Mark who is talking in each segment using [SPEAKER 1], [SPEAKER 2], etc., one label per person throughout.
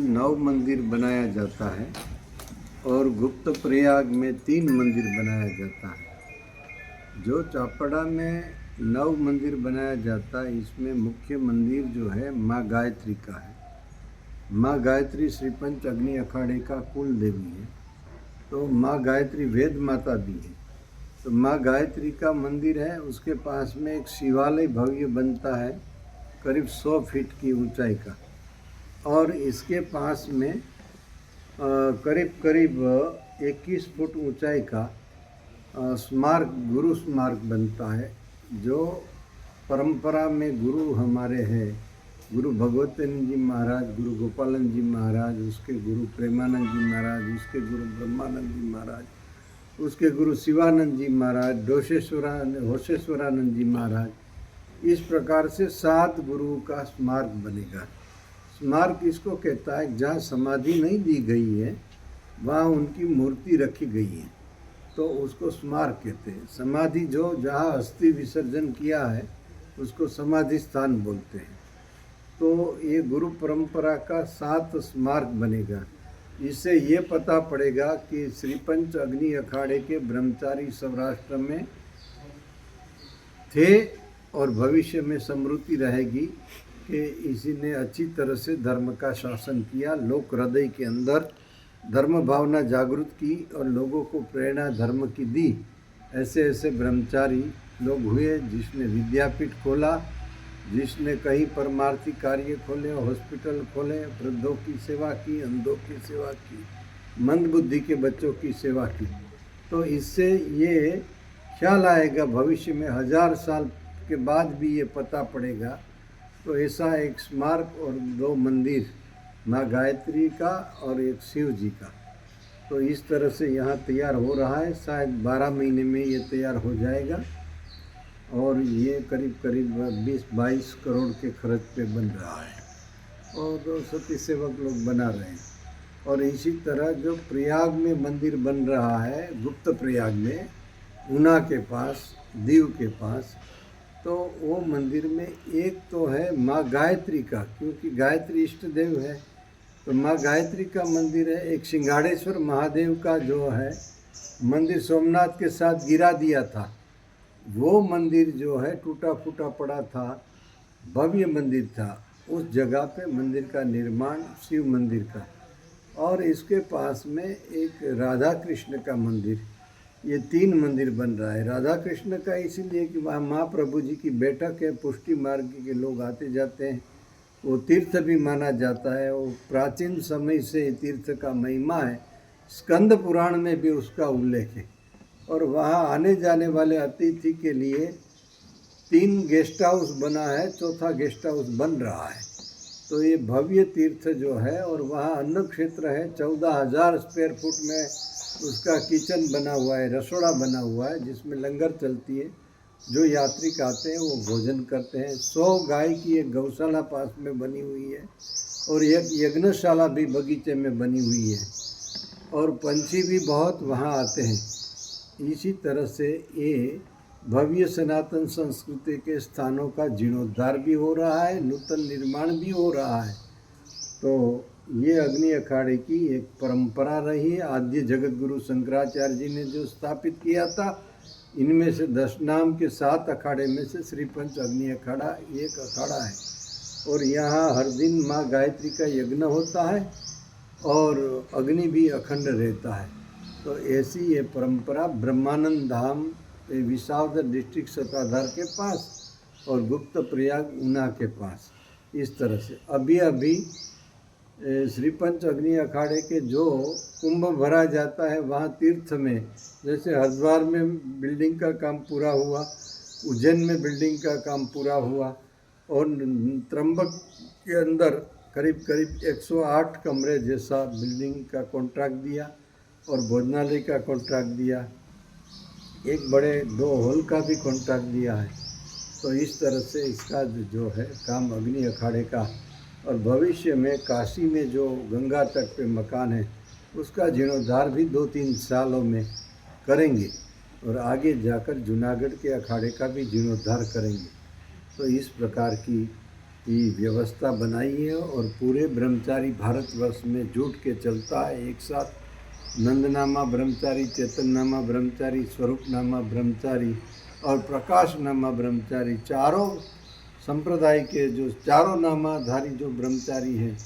[SPEAKER 1] 9 मंदिर बनाया जाता है और गुप्त प्रयाग में 3 मंदिर बनाया जाता है। जो चापड़ा में 9 मंदिर बनाया जाता है, इसमें मुख्य मंदिर जो है माँ गायत्री का है। माँ गायत्री श्री पंच अग्नि अखाड़े का कुल देवी है, तो माँ गायत्री वेद माता भी है। तो माँ गायत्री का मंदिर है, उसके पास में एक शिवालय भव्य बनता है करीब 100 फीट की ऊंचाई का, और इसके पास में करीब करीब 21 फुट ऊंचाई का स्मारक, गुरु स्मारक बनता है। जो परंपरा में गुरु हमारे हैं, गुरु भगवतानंद जी महाराज, गुरु गोपालनंद जी महाराज, उसके गुरु प्रेमानंद जी महाराज, उसके गुरु ब्रह्मानंद जी महाराज, उसके गुरु शिवानंद जी महाराज, होशेश्वरानंद जी महाराज, इस प्रकार से 7 गुरुओं का स्मारक बनेगा। स्मारक इसको कहता है जहाँ समाधि नहीं दी गई है वहाँ उनकी मूर्ति रखी गई है, तो उसको स्मारक कहते हैं। समाधि जो जहाँ अस्थि विसर्जन किया है उसको समाधि स्थान बोलते हैं। तो ये गुरु परंपरा का 7 स्मारक बनेगा। इससे ये पता पड़ेगा कि श्री पंच अग्नि अखाड़े के ब्रह्मचारी सौराष्ट्र में थे और भविष्य में स्मृति रहेगी कि इसी ने अच्छी तरह से धर्म का शासन किया, लोक हृदय के अंदर धर्म भावना जागृत की और लोगों को प्रेरणा धर्म की दी। ऐसे ऐसे ब्रह्मचारी लोग हुए जिसने विद्यापीठ खोला, जिसने कई परमार्थी कार्य खोले, हॉस्पिटल खोले, वृद्धों की सेवा की, अंधों की सेवा की, मंदबुद्धि के बच्चों की सेवा की। तो इससे ये ख्याल आएगा भविष्य में 1000 साल के बाद भी ये पता पड़ेगा। तो ऐसा एक स्मारक और 2 मंदिर, माँ गायत्री का और एक शिव जी का, तो इस तरह से यहाँ तैयार हो रहा है। शायद 12 महीने में ये तैयार हो जाएगा और ये करीब करीब 20-22 करोड़ के खर्च पे बन रहा है और सती सेवक लोग बना रहे हैं। और इसी तरह जो प्रयाग में मंदिर बन रहा है, गुप्त प्रयाग में, ऊना के पास, दीव के पास, तो वो मंदिर में एक तो है माँ गायत्री का, क्योंकि गायत्री इष्ट देव है, तो माँ गायत्री का मंदिर है। एक सिंघाड़ेश्वर महादेव का जो है मंदिर सोमनाथ के साथ गिरा दिया था, वो मंदिर जो है टूटा फूटा पड़ा था, भव्य मंदिर था, उस जगह पे मंदिर का निर्माण, शिव मंदिर का। और इसके पास में एक राधा कृष्ण का मंदिर, ये 3 मंदिर बन रहा है। राधा कृष्ण का इसीलिए कि वहाँ महाप्रभु जी की बैठक है, पुष्टि मार्ग के लोग आते जाते हैं, वो तीर्थ भी माना जाता है। वो प्राचीन समय से तीर्थ का महिमा है, स्कंद पुराण में भी उसका उल्लेख है। और वहाँ आने जाने वाले अतिथि के लिए 3 गेस्ट हाउस बना है, 4था गेस्ट हाउस बन रहा है। तो ये भव्य तीर्थ जो है, और वहाँ अन्न क्षेत्र है, 14,000 स्क्वायर फुट में उसका किचन बना हुआ है, रसोड़ा बना हुआ है, जिसमें लंगर चलती है। जो यात्रिक आते हैं वो भोजन करते हैं। 100 गाय की एक गौशाला पास में बनी हुई है और एक यज्ञशाला भी बगीचे में बनी हुई है, और पंछी भी बहुत वहाँ आते हैं। इसी तरह से ये भव्य सनातन संस्कृति के स्थानों का जीर्णोद्धार भी हो रहा है, नूतन निर्माण भी हो रहा है। तो ये अग्नि अखाड़े की एक परंपरा रही है। आद्य जगत गुरु शंकराचार्य जी ने जो स्थापित किया था, इनमें से 10 नाम के 7 अखाड़े में से श्री पंच अग्नि अखाड़ा एक अखाड़ा है। और यहाँ हर दिन माँ गायत्री का यज्ञ होता है और अग्नि भी अखंड रहता है। तो ऐसी ये परंपरा ब्रह्मानंद धाम विसावदर डिस्ट्रिक्ट सताधार के पास और गुप्त प्रयाग ऊना के पास, इस तरह से अभी श्री पंच अग्नि अखाड़े के जो कुंभ भरा जाता है वहाँ तीर्थ में, जैसे हरिद्वार में बिल्डिंग का काम पूरा हुआ, उज्जैन में बिल्डिंग का काम पूरा हुआ, और त्र्यंबक के अंदर करीब करीब 108 कमरे जैसा बिल्डिंग का कॉन्ट्रैक्ट दिया और भोजनालय का कॉन्ट्रैक्ट दिया, एक बड़े 2 हॉल का भी कॉन्ट्रैक्ट दिया है। तो इस तरह से इसका जो है काम अग्नि अखाड़े का, और भविष्य में काशी में जो गंगा तट पे मकान है उसका जीर्णोद्धार भी 2-3 सालों में करेंगे, और आगे जाकर जूनागढ़ के अखाड़े का भी जीर्णोद्धार करेंगे। तो इस प्रकार की की व्यवस्था बनाई है और पूरे ब्रह्मचारी भारतवर्ष में जुट के चलता है एक साथ। नंदनामा ब्रह्मचारी, चेतननामा ब्रह्मचारी, स्वरूपनामा ब्रह्मचारी और प्रकाशनामा ब्रह्मचारी, चारों संप्रदाय के जो चारों नामाधारी जो ब्रह्मचारी हैं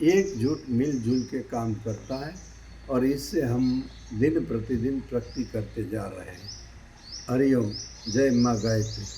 [SPEAKER 1] एकजुट मिलजुल के काम करता है और इससे हम दिन प्रतिदिन प्रगति करते जा रहे हैं। हरिओम। जय माँ गायत्री।